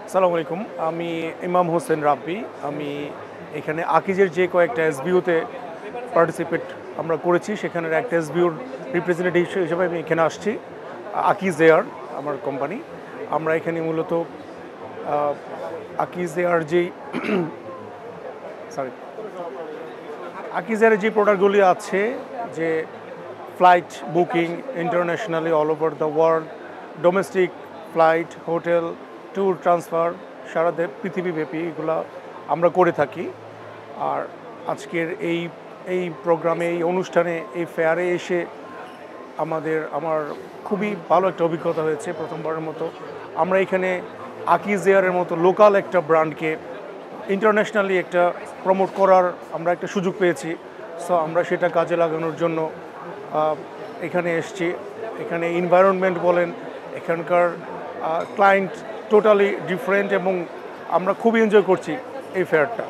আসসালামু আলাইকুম। আমি ইমাম হোসেন রাব্বি। আমি এখানে আকিজের যে কয়েকটা এসবিওতে পার্টিসিপেট আমরা করেছি, সেখানের একটা এসবিওর রিপ্রেজেন্টেটিভ হিসেবে আমি এখানে আসছি। আকিজ এয়ার আমার কোম্পানি। আমরা এখানে মূলত আকিজ এয়ার যেই সরি আকিজ এয়ারের যে প্রোডাক্টগুলি আছে, যে flight booking internationally all over the world, domestic flight, hotel, tour transfer সারা পৃথিবীব্যাপী এগুলা আমরা করে থাকি। আর আজকের এই এই প্রোগ্রামে, এই অনুষ্ঠানে, এই ফেয়ারে এসে আমার খুবই ভালো একটা অভিজ্ঞতা হয়েছে। প্রথমবারের মতো আমরা এখানে আকিজ এয়ারের মতো লোকাল একটা ব্র্যান্ডকে ইন্টারন্যাশনালি একটা প্রমোট করার আমরা একটা সুযোগ পেয়েছি। সো আমরা সেটা কাজে লাগানোর জন্য এখানে এসছি। এখানে এনভায়রনমেন্ট বলেন, এখানকার ক্লায়েন্ট টোটালি ডিফারেন্ট এবং আমরা খুবই এনজয় করছি এই ফেয়ারটা।